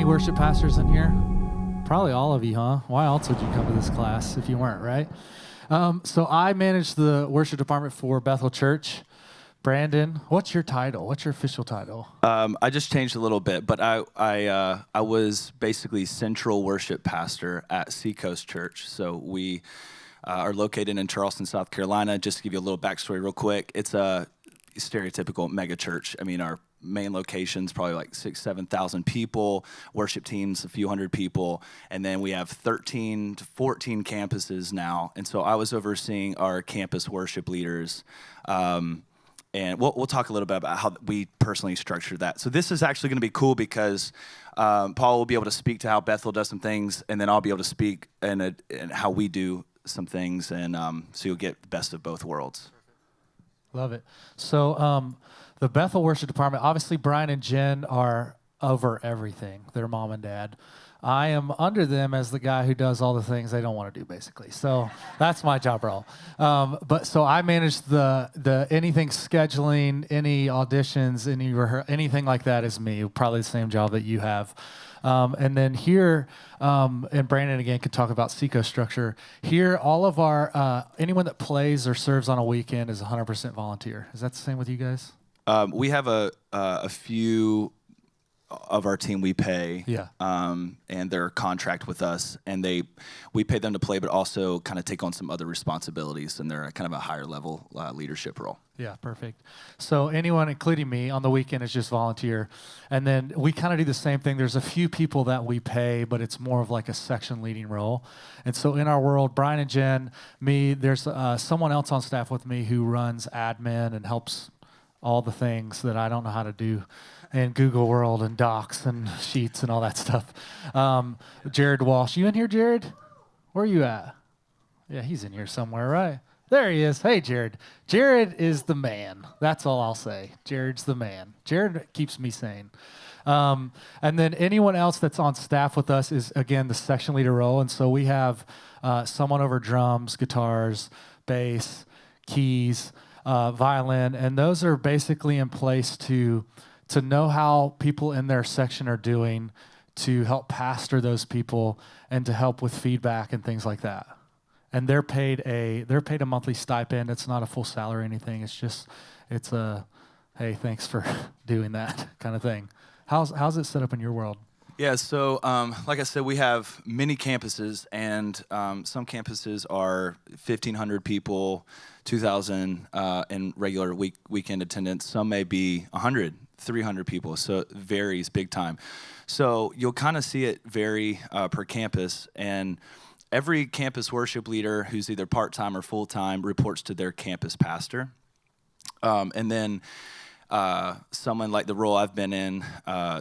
worship pastors in here? Probably all of you, huh? Why else would you come to this class if you weren't, right? So I manage the worship department for Bethel Church. Brandon, what's your title? What's your official title? I just changed a little bit, but I was basically central worship pastor at Seacoast Church. So we are located in Charleston, South Carolina. Just to give you a little backstory real quick, it's a stereotypical mega church. I mean, our main location's probably like 6,000 to 7,000 people, worship teams, a few hundred people, and then we have 13 to 14 campuses now. And so I was overseeing our campus worship leaders. And we'll talk a little bit about how we personally structured that. So this is actually going to be cool because Paul will be able to speak to how Bethel does some things, and then I'll be able to speak and how we do some things, and so you'll get the best of both worlds. Love it. So the Bethel Worship Department, obviously Brian and Jen are over everything. They're mom and dad. I am under them as the guy who does all the things they don't want to do, basically. So that's my job role. But so I manage the anything scheduling, any auditions, anything like that is me. Probably the same job that you have. And then here, and Brandon again could talk about Seacoast structure. Here, all of our anyone that plays or serves on a weekend is 100% volunteer. Is that the same with you guys? We have a few of our team we pay, and they're contract with us, and we pay them to play, but also kind of take on some other responsibilities, and they're kind of a higher level leadership role. Yeah, perfect. So anyone, including me, on the weekend is just volunteer, and then we kind of do the same thing. There's a few people that we pay, but it's more of like a section leading role. And so in our world, Brian and Jen, me, there's someone else on staff with me who runs admin and helps all the things that I don't know how to do in Google World and Docs and Sheets and all that stuff. Jared Walsh. You in here, Jared? Where are you at? Yeah, he's in here somewhere, right? There he is. Hey, Jared. Jared is the man. That's all I'll say. Jared's the man. Jared keeps me sane. And then anyone else that's on staff with us is, again, the section leader role. And so we have someone over drums, guitars, bass, keys, violin, and those are basically in place to know how people in their section are doing, to help pastor those people, and to help with feedback and things like that. And they're paid a monthly stipend. It's not a full salary or anything. It's a hey, thanks for doing that kind of thing. How's it set up in your world? Yeah, so like I said, we have many campuses, and some campuses are 1,500 people, 2,000 in regular weekend attendance. Some may be 100, 300 people, so it varies big time. So you'll kind of see it vary per campus, and every campus worship leader who's either part-time or full-time reports to their campus pastor. And then someone like the role I've been in,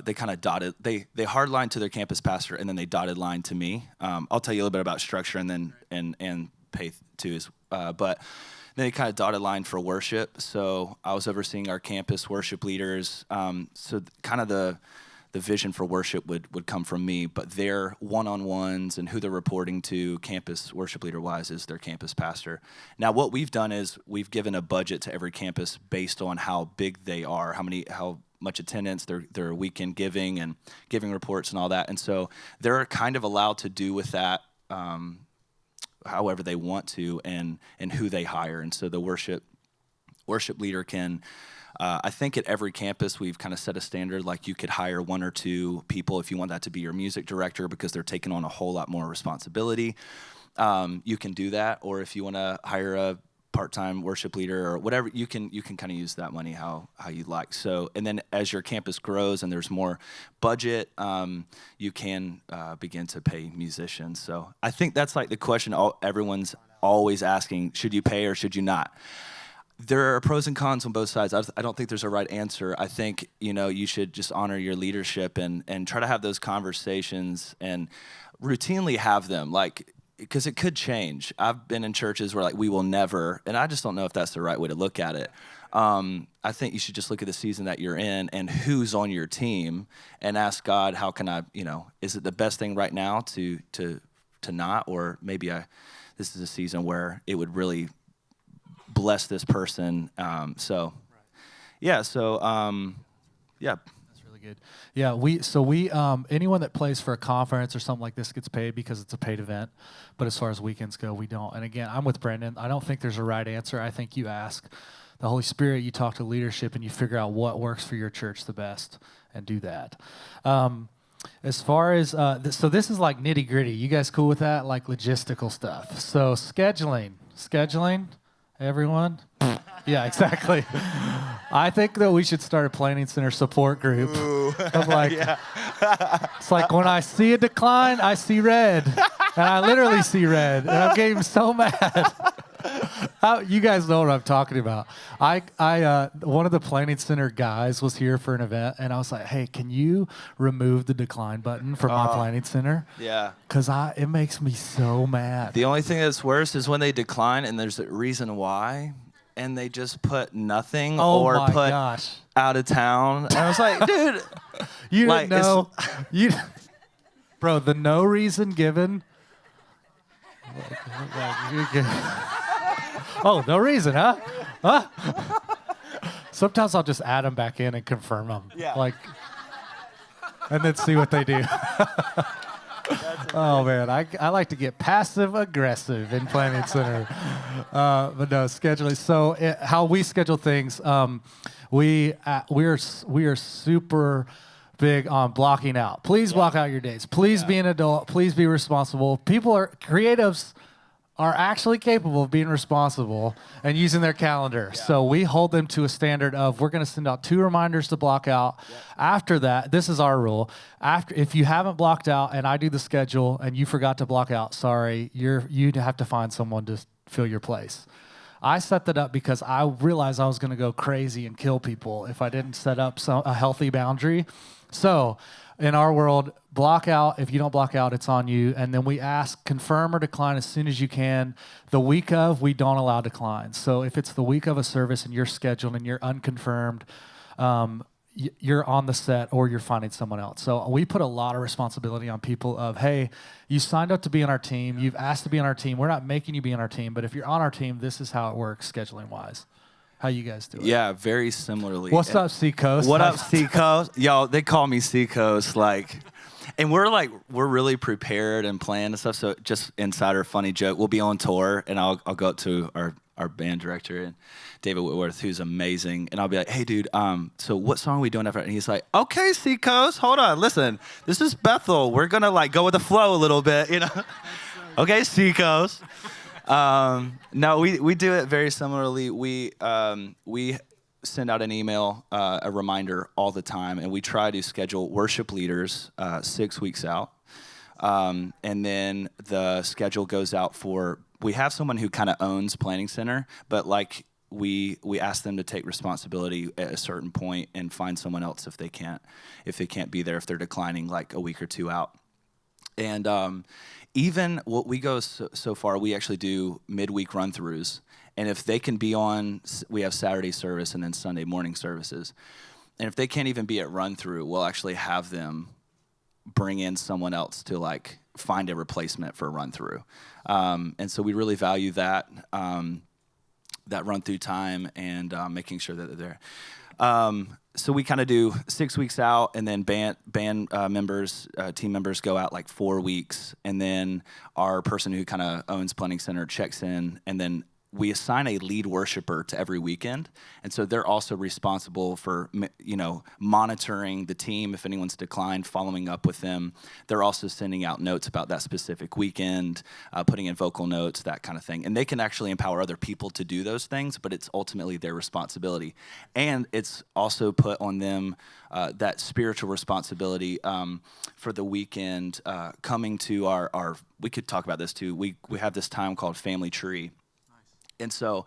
they kind of they hardline to their campus pastor, and then they dotted line to me. I'll tell you a little bit about structure and then and pay too. But then they kind of dotted line for worship. So I was overseeing our campus worship leaders. So kind of the vision for worship would come from me, but their one-on-ones and who they're reporting to campus worship leader-wise is their campus pastor. Now, what we've done is we've given a budget to every campus based on how big they are, how much attendance, their weekend giving and giving reports and all that. And so they're kind of allowed to do with that however they want to and who they hire. And so the worship leader can... I think at every campus we've kind of set a standard, like you could hire one or two people if you want that to be your music director because they're taking on a whole lot more responsibility. You can do that, or if you want to hire a part-time worship leader or whatever, you can kind of use that money how you'd like. So, and then as your campus grows and there's more budget, you can begin to pay musicians. So I think that's like the question everyone's always asking: should you pay or should you not? There are pros and cons on both sides. I don't think there's a right answer. I think, you should just honor your leadership and try to have those conversations and routinely have them, like, because it could change. I've been in churches where, like, we will never, and I just don't know if that's the right way to look at it. I think you should just look at the season that you're in and who's on your team and ask God, how can I, is it the best thing right now to not, or maybe this is a season where it would really bless this person. Yeah. That's really really good. Yeah, we anyone that plays for a conference or something like this gets paid because it's a paid event. But as far as weekends go, we don't. And again, I'm with Brendan. I don't think there's a right answer. I think you ask the Holy Spirit, you talk to leadership, and you figure out what works for your church the best and do that. As far as so this is like nitty gritty. You guys cool with that? Like logistical stuff. So scheduling, everyone. Yeah, exactly. I think that we should start a planning center support group. Of like, it's like when I see a decline, I see red, and I literally see red, and I'm getting so mad. You guys know what I'm talking about. One of the planning center guys was here for an event, and I was like, "Hey, can you remove the decline button from my planning center?" Yeah. Because it makes me so mad. The only thing that's worse is when they decline and there's a reason why, and they just put nothing or put out of town. And I was like, dude, you didn't know. Bro, the no reason given. Oh, no reason, huh? Sometimes I'll just add them back in and confirm them. Yeah. Like, and then see what they do. Oh, man. I like to get passive aggressive in planning center. But no, scheduling. So how we schedule things, we are super big on blocking out. Please block out your days. Please be an adult. Please be responsible. Creatives are actually capable of being responsible and using their calendar. Yeah. So we hold them to a standard of we're going to send out 2 reminders to block out. Yeah. After that, this is our rule. If you haven't blocked out and I do the schedule and you forgot to block out, sorry, you'd have to find someone to fill your place. I set that up because I realized I was going to go crazy and kill people if I didn't set up a healthy boundary. So in our world, block out. If you don't block out, it's on you. And then we ask, confirm or decline as soon as you can. The week of, we don't allow declines. So if it's the week of a service and you're scheduled and you're unconfirmed, you're on the set or you're finding someone else. So we put a lot of responsibility on people of, hey, you signed up to be on our team. You've asked to be on our team. We're not making you be on our team. But if you're on our team, this is how it works scheduling-wise. How you guys do it? Yeah, very similarly. What's up, Seacoast? What up, Seacoast? Y'all, they call me Seacoast, and we're really prepared and planned and stuff. So just insider funny joke. We'll be on tour, and I'll go up to our band director and David Whitworth, who's amazing, and I'll be like, "Hey, dude, so what song are we doing after?" And he's like, "Okay, Seacoast, hold on, listen, this is Bethel. We're gonna go with the flow a little bit, you know." Okay, Seacoast. No, we do it very similarly. We send out an email, a reminder all the time, and we try to schedule worship leaders 6 weeks out. And then the schedule goes out we have someone who kind of owns Planning Center, but we ask them to take responsibility at a certain point and find someone else if they can't be there, if they're declining a week or 2 out. And even what we go so far, we actually do midweek run-throughs. And if they can be on, we have Saturday service and then Sunday morning services. And if they can't even be at run-through, we'll actually have them bring in someone else to find a replacement for a run-through. And so we really value that run-through time and making sure that they're there. So we kind of do 6 weeks out, and then band members, team members go out 4 weeks, and then our person who kind of owns Planning Center checks in, and then we assign a lead worshiper to every weekend, and so they're also responsible for monitoring the team if anyone's declined, following up with them. They're also sending out notes about that specific weekend, putting in vocal notes, that kind of thing. And they can actually empower other people to do those things, but it's ultimately their responsibility. And it's also put on them that spiritual responsibility for the weekend, coming to our. We could talk about this too. We have this time called Family Tree. And so,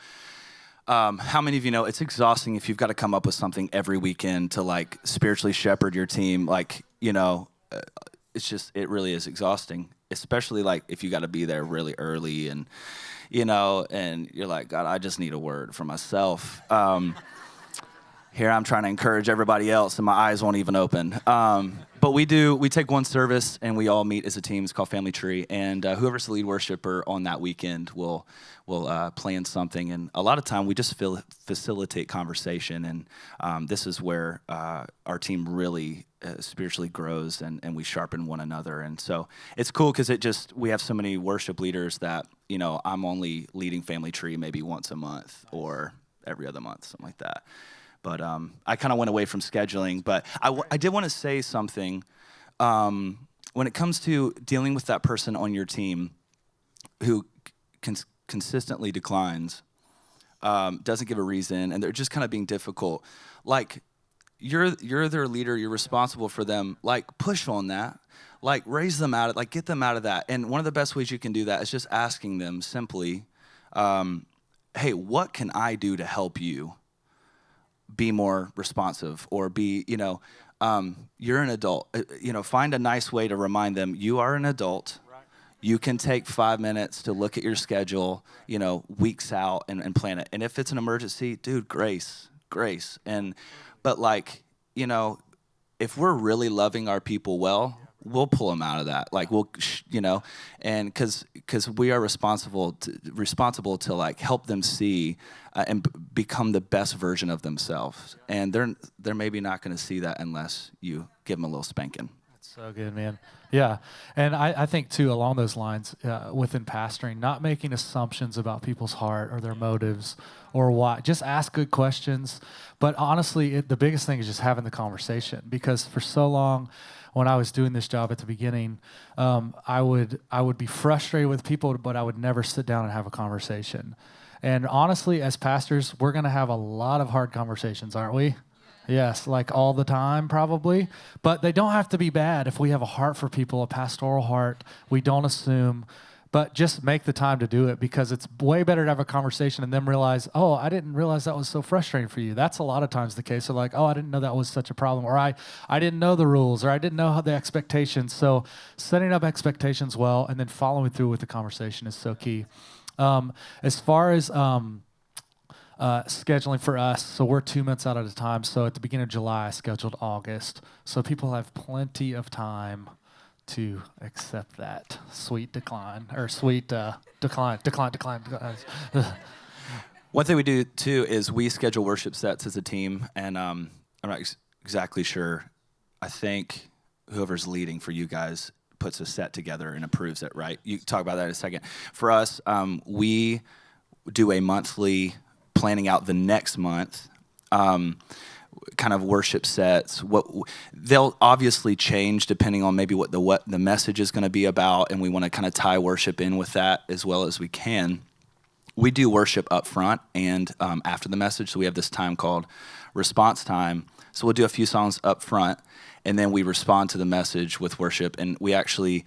how many of you know it's exhausting if you've got to come up with something every weekend to spiritually shepherd your team? It really is exhausting, especially if you got to be there really early and and you're like, God, I just need a word for myself. Here I'm trying to encourage everybody else, and my eyes won't even open. But we take one service, and we all meet as a team. It's called Family Tree, and whoever's the lead worshiper on that weekend will plan something. And a lot of time, we just facilitate conversation, and this is where our team really spiritually grows, and we sharpen one another. And so it's cool because we have so many worship leaders that, I'm only leading Family Tree maybe once a month or every other month, something like that. But I kind of went away from scheduling. But I did want to say something. When it comes to dealing with that person on your team who consistently declines, doesn't give a reason, and they're just kind of being difficult, like, you're their leader, you're responsible for them. Like, push on that. Like, raise them out, like, get them out of that. And one of the best ways you can do that is just asking them simply, hey, what can I do to help you be more responsive, or be, you're an adult. Find a nice way to remind them you are an adult. Right. You can take 5 minutes to look at your schedule, weeks out and plan it. And if it's an emergency, dude, grace. But if we're really loving our people well, we'll pull them out of that. Like, and because we are responsible to like help them see and become the best version of themselves. And they're maybe not going to see that unless you give them a little spanking. That's so good, man. Yeah, and I think too, along those lines, within pastoring, not making assumptions about people's heart or their motives or why. Just ask good questions. But honestly, the biggest thing is just having the conversation, because for so long, when I was doing this job at the beginning, I would be frustrated with people, but I would never sit down and have a conversation. And honestly, as pastors, we're going to have a lot of hard conversations, aren't we? Yes, like all the time, probably. But they don't have to be bad if we have a heart for people, a pastoral heart. We don't assume, but just make the time to do it, because it's way better to have a conversation and then realize, oh, I didn't realize that was so frustrating for you. That's a lot of times the case. So like, oh, I didn't know that was such a problem, or I didn't know the rules, or I didn't know how the expectations. So setting up expectations well and then following through with the conversation is so key. As far as scheduling for us, so we're 2 months out at a time. So at the beginning of July, I scheduled August. So people have plenty of time to accept that sweet decline, or sweet decline. One thing we do too is we schedule worship sets as a team, and I'm not exactly sure. I think whoever's leading for you guys puts a set together and approves it, right? You can talk about that in a second. For us, we do a monthly planning out the next month, kind of worship sets. They'll obviously change depending on maybe what the message is going to be about, and we want to kind of tie worship in with that as well as we can. We do worship up front and after the message, so we have this time called response time. So we'll do a few songs up front, and then we respond to the message with worship, and we actually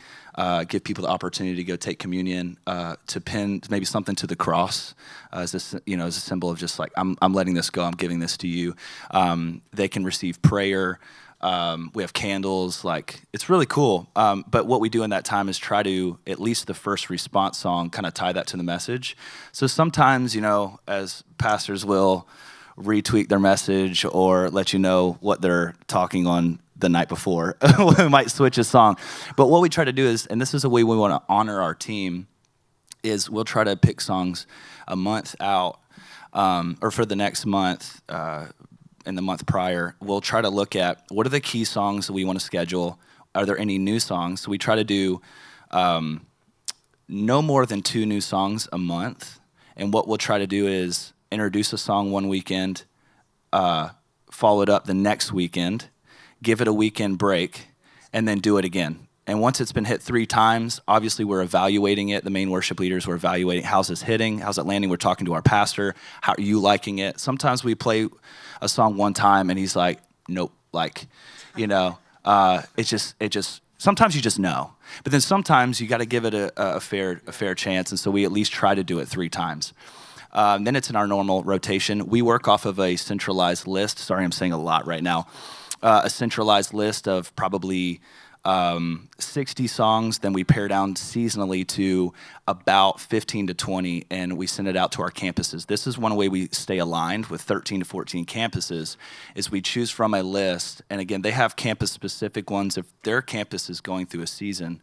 give people the opportunity to go take communion, to pin maybe something to the cross as a symbol of just like, I'm letting this go, I'm giving this to you. They can receive prayer. We have candles. Like, it's really cool. But what we do in that time is try to, at least the first response song, kind of tie that to the message. So sometimes, as pastors will retweak their message or let you know what they're talking on the night before. We might switch a song. But what we try to do is, and this is a way we want to honor our team, is we'll try to pick songs a month out, or for the next month, in the month prior. We'll try to look at what are the key songs that we want to schedule. Are there any new songs? So we try to do no more than 2 new songs a month. And what we'll try to do is introduce a song one weekend, follow it up the next weekend, give it a weekend break, and then do it again. And once it's been hit 3 times, obviously we're evaluating it. The main worship leaders, we're evaluating how's this hitting, how's it landing. We're talking to our pastor, how are you liking it? Sometimes we play a song one time and he's like, nope, it just. Sometimes you just know, but then sometimes you got to give it a fair chance. And so we at least try to do it 3 times. Then it's in our normal rotation. We work off of a centralized list. Sorry, I'm saying a lot right now. A centralized list of probably 60 songs, then we pare down seasonally to about 15 to 20, and we send it out to our campuses. This is one way we stay aligned with 13 to 14 campuses, is we choose from a list, and again, they have campus-specific ones. If their campus is going through a season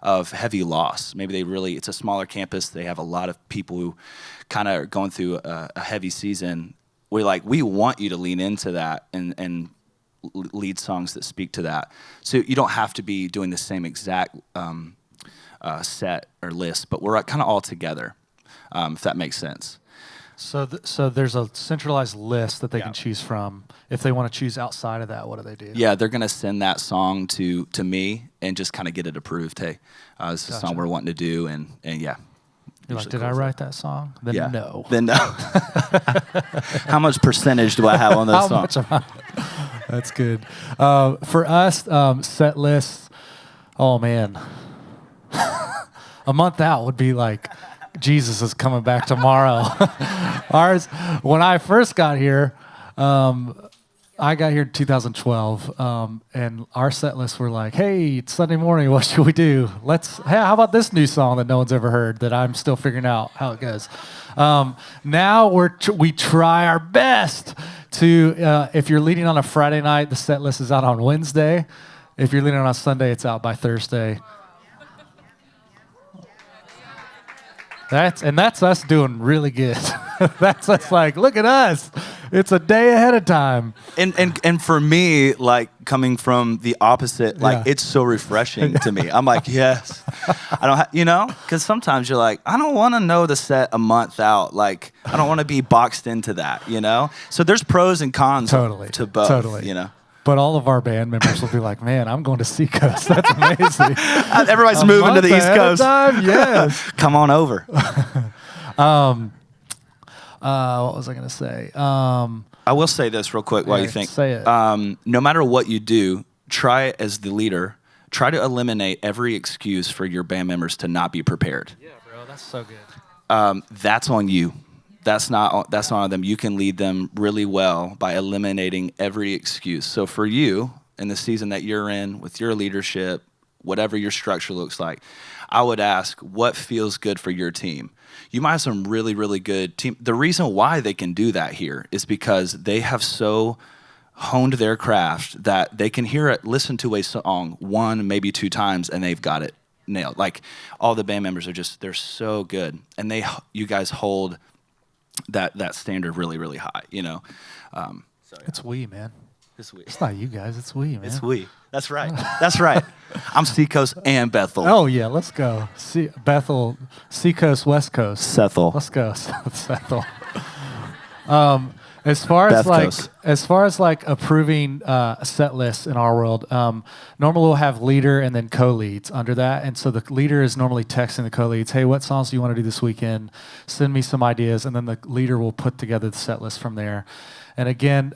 of heavy loss, maybe it's a smaller campus, they have a lot of people who kind of are going through a heavy season, we want you to lean into that and lead songs that speak to that. So you don't have to be doing the same exact set or list, but we're kind of all together, if that makes sense. So there's a centralized list that they can choose from. If they want to choose outside of that, what do they do? Yeah, they're going to send that song to me and just kind of get it approved. Hey, this is a song we're wanting to do, and yeah. You're like, did I write that song? Then yeah. no. Then no. How much percentage do I have on those songs? That's good. For us, set lists, oh man. A month out would be like, Jesus is coming back tomorrow. Ours, when I first got here, I got here in 2012, and our set lists were like, hey, it's Sunday morning, what should we do? Hey, how about this new song that no one's ever heard that I'm still figuring out how it goes? Now we try our best to, if you're leading on a Friday night, the set list is out on Wednesday. If you're leading on a Sunday, it's out by Thursday. That's us doing really good. That's us like, look at us. It's a day ahead of time. And for me, like coming from the opposite, like it's so refreshing to me. I'm like, yes. I don't because sometimes you're like, I don't want to know the set a month out. Like, I don't want to be boxed into that, So there's pros and cons to both, Totally. But all of our band members will be like, man, I'm going to Seacoast. That's amazing. Everybody's moving to the East Coast. Yes. Come on over. What was I going to say? I will say this real quick while you think. Say it. No matter what you do, try as the leader, try to eliminate every excuse for your band members to not be prepared. Yeah, bro, that's so good. That's on you. That's not on them. You can lead them really well by eliminating every excuse. So for you, in the season that you're in, with your leadership, whatever your structure looks like, I would ask, what feels good for your team? You might have some really, really good team. The reason why they can do that here is because they have so honed their craft that they can listen to a song one, maybe two times, and they've got it nailed. Like, all the band members they're so good. And you guys hold that standard really, really high, It's we, man. It's we. It's not you guys, it's we, man. It's we. That's right. That's right. I'm Seacoast and Bethel. Oh, yeah, let's go. Bethel, Seacoast, West Coast. Sethel. Let's go, Sethel. As far as approving set lists in our world, normally we'll have leader and then co-leads under that. And so the leader is normally texting the co-leads, hey, what songs do you want to do this weekend? Send me some ideas. And then the leader will put together the set list from there. And again,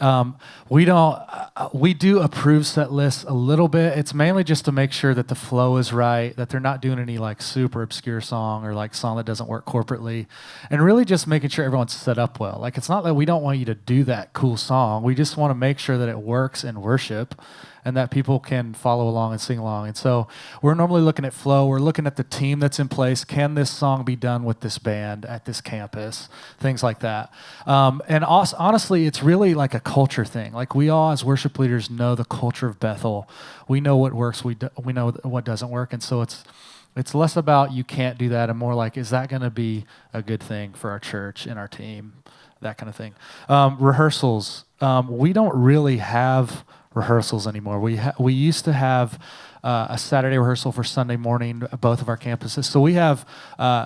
we do approve set lists a little bit. It's mainly just to make sure that the flow is right, that they're not doing any like super obscure song or like song that doesn't work corporately, and really just making sure everyone's set up well. Like, it's not that we don't want you to do that cool song. We just want to make sure that it works in worship and that people can follow along and sing along. And so we're normally looking at flow. We're looking at the team that's in place. Can this song be done with this band at this campus? Things like that. And honestly, it's really like a culture thing. Like, we all as worship leaders know the culture of Bethel. We know what works. We know what doesn't work. And so it's less about you can't do that and more like, is that going to be a good thing for our church and our team? That kind of thing. Rehearsals. We don't really have rehearsals anymore. We used to have a Saturday rehearsal for Sunday morning at both of our campuses. So we have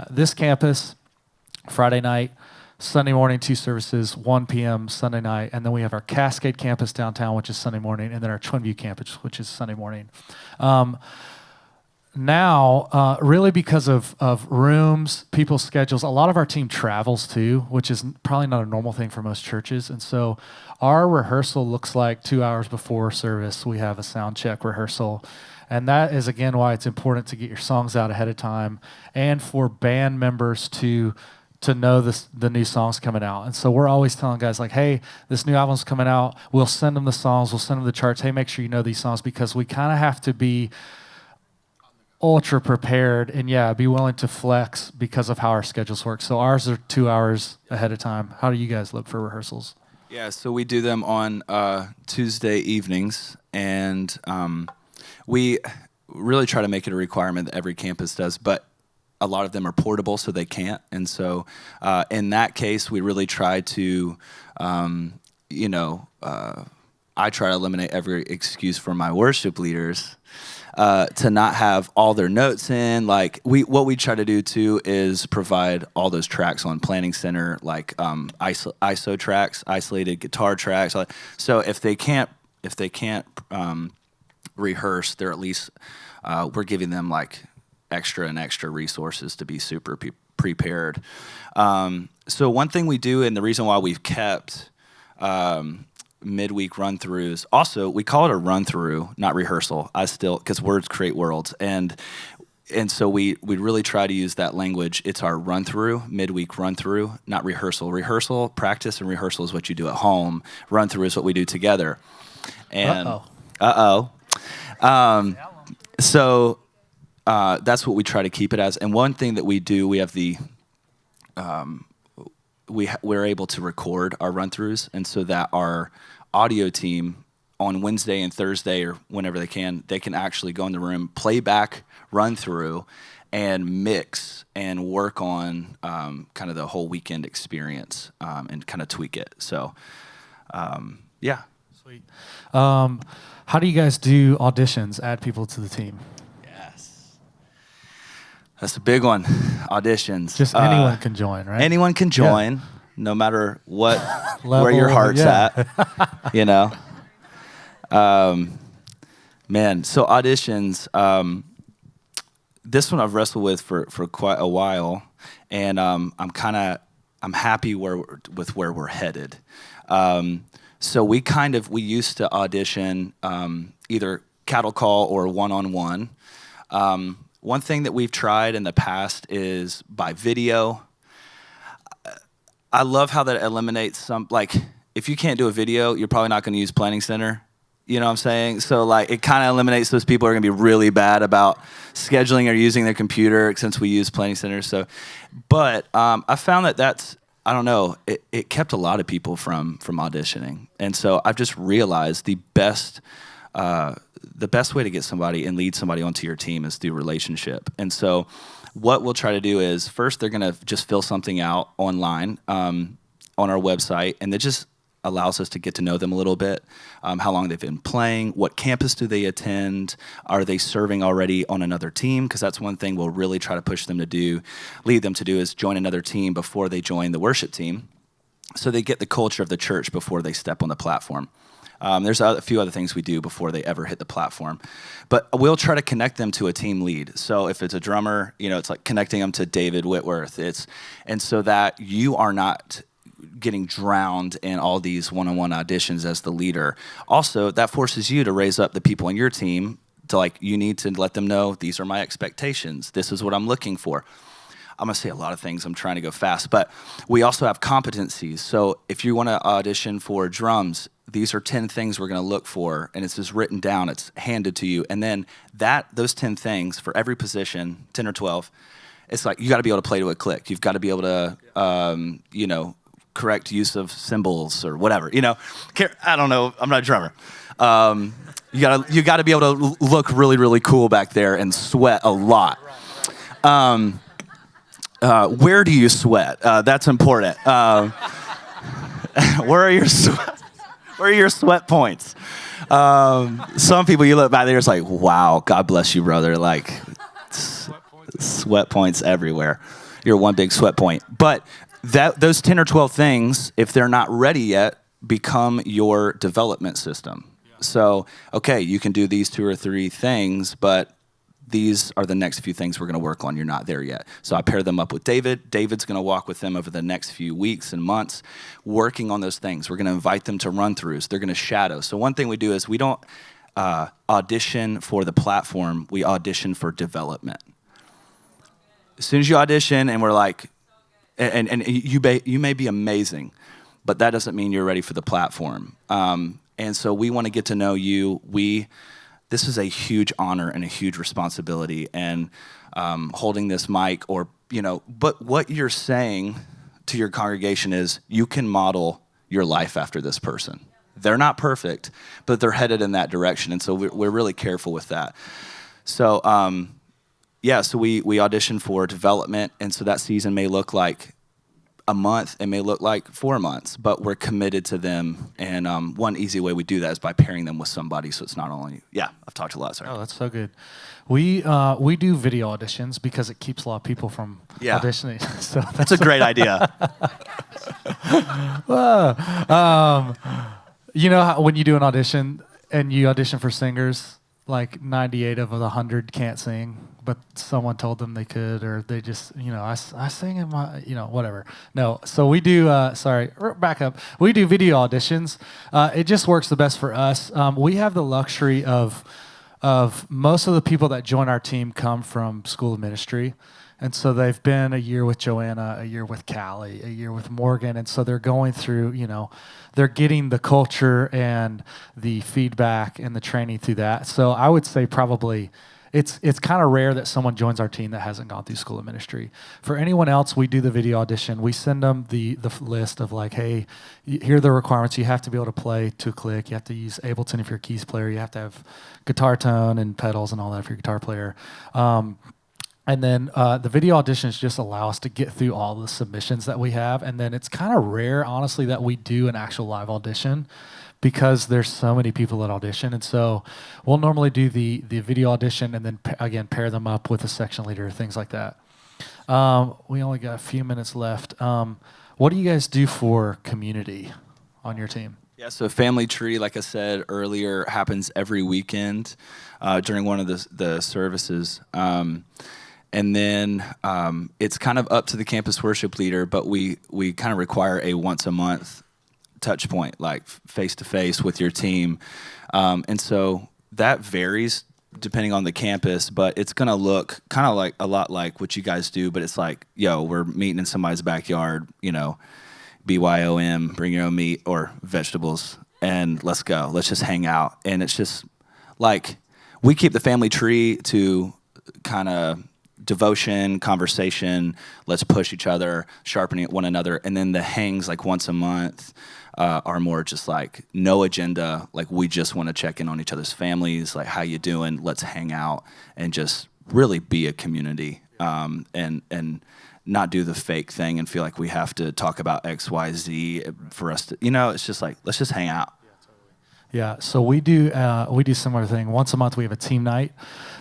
this campus Friday night, Sunday morning 2 services, 1 p.m. Sunday night, and then we have our Cascade campus downtown, which is Sunday morning, and then our Twin View campus, which is Sunday morning. Now, really because of rooms, people's schedules, a lot of our team travels too, which is probably not a normal thing for most churches. And so our rehearsal looks like 2 hours before service, we have a sound check rehearsal. And that is, again, why it's important to get your songs out ahead of time and for band members to know the new songs coming out. And so we're always telling guys like, hey, this new album's coming out. We'll send them the songs. We'll send them the charts. Hey, make sure you know these songs, because we kind of have to be ultra prepared and be willing to flex because of how our schedules work. So ours are 2 hours ahead of time. How do you guys look for rehearsals? Yeah, so we do them on Tuesday evenings, and we really try to make it a requirement that every campus does, but a lot of them are portable, so they can't. And so in that case, we really try to, I try to eliminate every excuse for my worship leaders to not have all their notes in. Like what we try to do too is provide all those tracks on Planning Center, like ISO tracks, isolated guitar tracks. So if they can't rehearse, they're at least we're giving them like extra resources to be super prepared. So one thing we do, and the reason why we've kept midweek run-throughs. Also, we call it a run-through, not rehearsal. Because words create worlds, and so we really try to use that language. It's our run-through, midweek run-through, not rehearsal. Rehearsal, practice, and rehearsal is what you do at home. Run-through is what we do together. And so that's what we try to keep it as. And one thing that we do, we have the we're able to record our run-throughs, and so that our audio team on Wednesday and Thursday or whenever they can actually go in the room, play back run-through, and mix and work on kind of the whole weekend experience and kind of tweak it. So, yeah. Sweet. How do you guys do auditions, add people to the team? That's a big one. Auditions. Just anyone can join, right? Anyone can join, no matter what where your heart's at. Man, so auditions. This one I've wrestled with for quite a while, and I'm happy with where we're headed. So we used to audition either cattle call or one-on-one. One thing that we've tried in the past is by video. I love how that eliminates some, like, if you can't do a video, you're probably not going to use Planning Center. You know what I'm saying? So, like, it kind of eliminates those people who are going to be really bad about scheduling or using their computer since we use Planning Center. So, but I found that's, I don't know, it kept a lot of people from auditioning. And so I've just realized the best way to get somebody and lead somebody onto your team is through relationship. And so what we'll try to do is first they're going to just fill something out online on our website, and that just allows us to get to know them a little bit, how long they've been playing, what campus do they attend, are they serving already on another team, because that's one thing we'll really try to push them to do, lead them to do, is join another team before they join the worship team, so they get the culture of the church before they step on the platform. There's a few other things we do before they ever hit the platform. But we'll try to connect them to a team lead. So if it's a drummer, it's like connecting them to David Whitworth. And so that you are not getting drowned in all these one-on-one auditions as the leader. Also, that forces you to raise up the people in your team to, like, you need to let them know, these are my expectations. This is what I'm looking for. I'm going to say a lot of things. I'm trying to go fast. But we also have competencies. So if you want to audition for drums, these are 10 things we're going to look for. And it's just written down. It's handed to you. And then those 10 things for every position, 10 or 12, it's like you got to be able to play to a click. You've got to be able to, correct use of cymbals or whatever. I don't know. I'm not a drummer. You got to be able to look really, really cool back there and sweat a lot. Where do you sweat? That's important. Where are your sweat points? Some people, you look back there, it's like, wow, God bless you, brother. Like, sweat points everywhere. You're one big sweat point. But those 10 or 12 things, if they're not ready yet, become your development system. Yeah. So, okay, you can do these 2 or 3 things, but these are the next few things we're going to work on. You're not there yet. So I pair them up with David. David's going to walk with them over the next few weeks and months, working on those things. We're going to invite them to run-throughs. They're going to shadow. So one thing we do is we don't audition for the platform. We audition for development. As soon as you audition and we're like, and you may be amazing, but that doesn't mean you're ready for the platform. And so we want to get to know you. this is a huge honor and a huge responsibility, and holding this mic, or but what you're saying to your congregation is you can model your life after this person. They're not perfect, but they're headed in that direction, and so we're really careful with that. So so we audition for development, and so that season may look like a month, it may look like 4 months, but we're committed to them. And one easy way we do that is by pairing them with somebody, so it's not only, I've talked a lot, sorry. Oh, that's so good. We do video auditions because it keeps a lot of people from auditioning. So that's a great idea. You know how when you do an audition and you audition for singers, like 98 of the 100 can't sing, but someone told them they could, or they just, I sing in my, whatever. No, so we do, back up. We do video auditions. It just works the best for us. We have the luxury of most of the people that join our team come from School of Ministry. And so they've been a year with Joanna, a year with Callie, a year with Morgan. And so they're going through, they're getting the culture and the feedback and the training through that. So I would say probably it's kind of rare that someone joins our team that hasn't gone through School of Ministry. For anyone else, we do the video audition. We send them the list of like, hey, here are the requirements. You have to be able to play to a click. You have to use Ableton if you're a keys player. You have to have guitar tone and pedals and all that if you're a guitar player. And then the video auditions just allow us to get through all the submissions that we have. And then it's kind of rare, honestly, that we do an actual live audition because there's so many people that audition. And so we'll normally do the video audition and then, again, pair them up with a section leader, things like that. We only got a few minutes left. What do you guys do for community on your team? Yeah, so Family Tree, like I said earlier, happens every weekend during one of the services. And then it's kind of up to the campus worship leader, but we kind of require a once a month touch point, like face-to-face with your team. And so that varies depending on the campus, but it's going to look kind of like a lot like what you guys do, but it's like, we're meeting in somebody's backyard, BYOM, bring your own meat or vegetables, and let's go. Let's just hang out. And it's just like we keep the family tree to kind of devotion, conversation, let's push each other, sharpening one another. And then the hangs like once a month are more just like no agenda. Like we just want to check in on each other's families. Like, how you doing? Let's hang out and just really be a community and not do the fake thing and feel like we have to talk about X, Y, Z for us to, it's just like, let's just hang out. Yeah, so we do similar thing. Once a month we have a team night.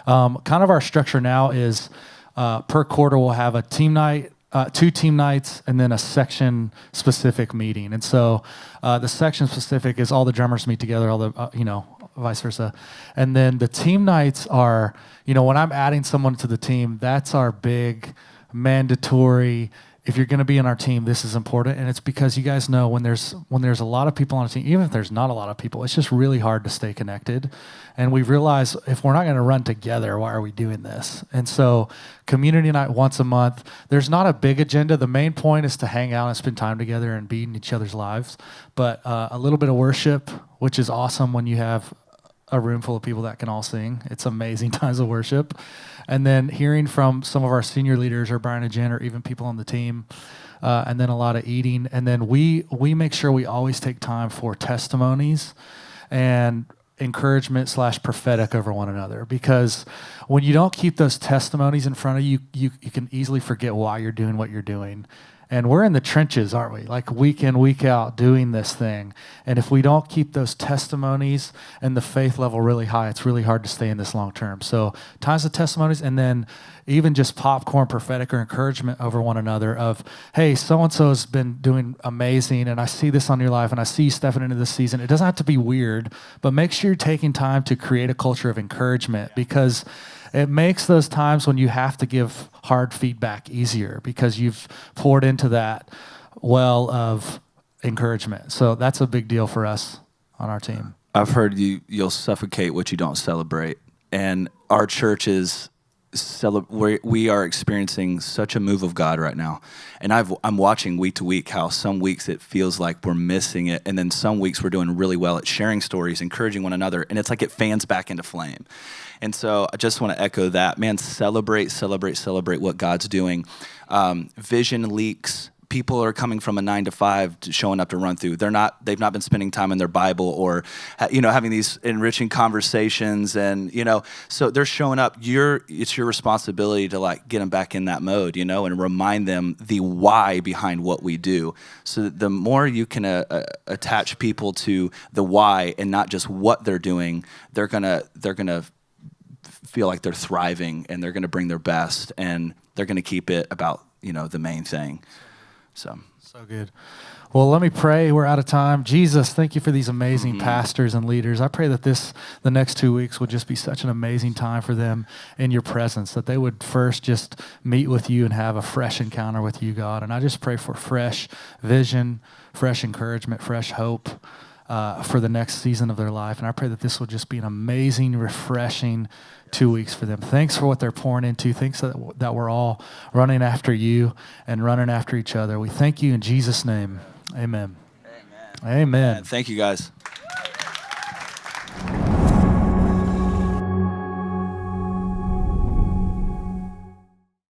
Kind of our structure now is per quarter we'll have a team night, 2 team nights, and then a section-specific meeting. And so the section-specific is all the drummers meet together, all the vice versa. And then the team nights are, when I'm adding someone to the team, that's our big mandatory. If you're going to be in our team, this is important. And it's because you guys know when there's a lot of people on a team, even if there's not a lot of people, it's just really hard to stay connected. And we realize if we're not going to run together, why are we doing this? And so community night once a month, there's not a big agenda. The main point is to hang out and spend time together and be in each other's lives. But a little bit of worship, which is awesome when you have a room full of people that can all sing. It's amazing times of worship. And then hearing from some of our senior leaders or Brian and Jen or even people on the team, and then a lot of eating. And then we make sure we always take time for testimonies and encouragement / prophetic over one another. Because when you don't keep those testimonies in front of you, you can easily forget why you're doing what you're doing. And we're in the trenches, aren't we? Like week in, week out doing this thing. And if we don't keep those testimonies and the faith level really high, it's really hard to stay in this long term. So times of testimonies, and then even just popcorn, prophetic or encouragement over one another of, hey, so-and-so has been doing amazing, and I see this on your life, and I see you stepping into this season. It doesn't have to be weird, but make sure you're taking time to create a culture of encouragement, because it makes those times when you have to give hard feedback easier because you've poured into that well of encouragement. So that's a big deal for us on our team. I've heard you'll suffocate what you don't celebrate. And our church is we are experiencing such a move of God right now, and I'm watching week to week how some weeks it feels like we're missing it, and then some weeks we're doing really well at sharing stories, encouraging one another, and it's like it fans back into flame. And so I just want to echo that, man. Celebrate what God's doing. Vision leaks. People are coming from a 9 to 5 to showing up to run through. They've not been spending time in their Bible or, having these enriching conversations, and so they're showing up. It's your responsibility to like get them back in that mode, and remind them the why behind what we do. So that the more you can attach people to the why and not just what they're doing, they're gonna feel like they're thriving, and they're gonna bring their best, and they're gonna keep it about the main thing. So good. Well, let me pray. We're out of time. Jesus, thank you for these amazing pastors and leaders. I pray that the next 2 weeks would just be such an amazing time for them in your presence, that they would first just meet with you and have a fresh encounter with you, God. And I just pray for fresh vision, fresh encouragement, fresh hope for the next season of their life. And I pray that this will just be an amazing, refreshing 2 weeks for them. Thanks for what they're pouring into. Thanks that we're all running after you and running after each other. We thank you in Jesus' name. Amen. Amen. Amen. Thank you, guys.